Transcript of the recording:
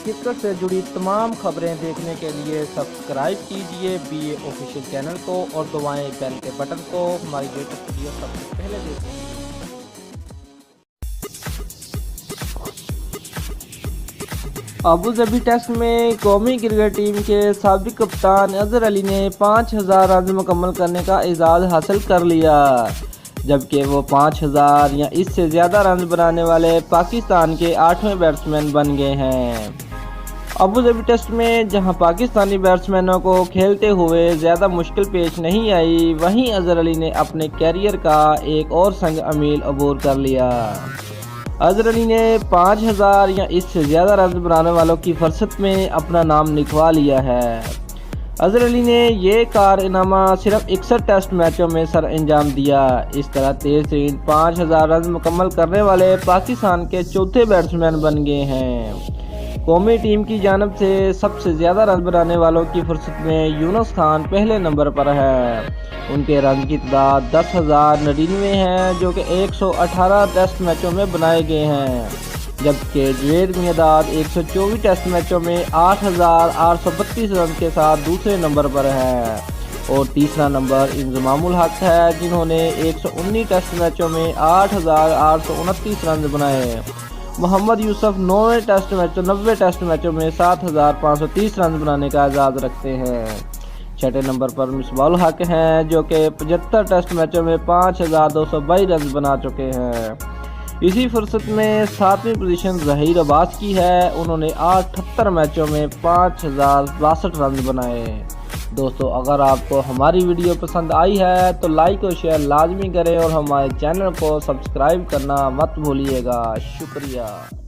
Cricket سے جڑی تمام خبریں دیکھنے کے لیے سبسکرائب کیجئے BA آفیشیل چینل کو اور دبائیں بیل کے بٹن کو۔ ہماری لیٹسٹ ویڈیو سب سے پہلے دیکھیں۔ ابوظہبی ٹیسٹ میں قومی کرکٹ ٹیم کے سابق کپتان اظہر علی نے 5000 رنز مکمل کرنے کا اعزاز حاصل کر لیا، جبکہ وہ 5000 یا اس سے زیادہ رنز بنانے والے پاکستان کے 8ویں بیٹسمین بن گئے ہیں۔ ابوظہبی ٹیسٹ میں جہاں پاکستانی بیٹسمینوں کو کھیلتے ہوئے زیادہ مشکل پیش نہیں آئی، وہیں اظہر علی نے اپنے کیریئر کا ایک اور سنگ امیل عبور کر لیا۔ اظہر علی نے 5000 یا اس سے زیادہ رنز بنانے والوں کی فہرست میں اپنا نام لکھوا لیا ہے۔ اظہر علی نے یہ کارنامہ صرف 61 ٹیسٹ میچوں میں سر انجام دیا۔ اس طرح تیز ترین 5000 رنز مکمل کرنے والے پاکستان کے چوتھے بیٹسمین بن گئے ہیں۔ قومی ٹیم کی جانب سے سب سے زیادہ رنز بنانے والوں کی فہرست میں یونس خان پہلے نمبر پر ہے۔ ان کے رنز کی تعداد 10,099 ہے، جو کہ 118 ٹیسٹ میچوں میں بنائے گئے ہیں، جبکہ جاوید میرداد 124 ٹیسٹ میچوں میں 8,832 رنز کے ساتھ دوسرے نمبر پر ہے، اور تیسرا نمبر انضمام الحق ہے، جنہوں نے 119 ٹیسٹ میچوں میں 8,829 رنز بنائے۔ محمد یوسف 90 ٹیسٹ میچوں میں 7,530 رنز بنانے کا اعزاز رکھتے ہیں۔ چھٹے نمبر پر مصباح الحق ہیں، جو کہ 75 ٹیسٹ میچوں میں 5,222 رنز بنا چکے ہیں۔ اسی فہرست میں 7ویں پوزیشن ظہیر عباس کی ہے، انہوں نے 78 میچوں میں 5,062 رنز بنائے۔ دوستو، اگر آپ کو ہماری ویڈیو پسند آئی ہے تو لائک اور شیئر لازمی کریں اور ہمارے چینل کو سبسکرائب کرنا مت بھولیے گا۔ شکریہ۔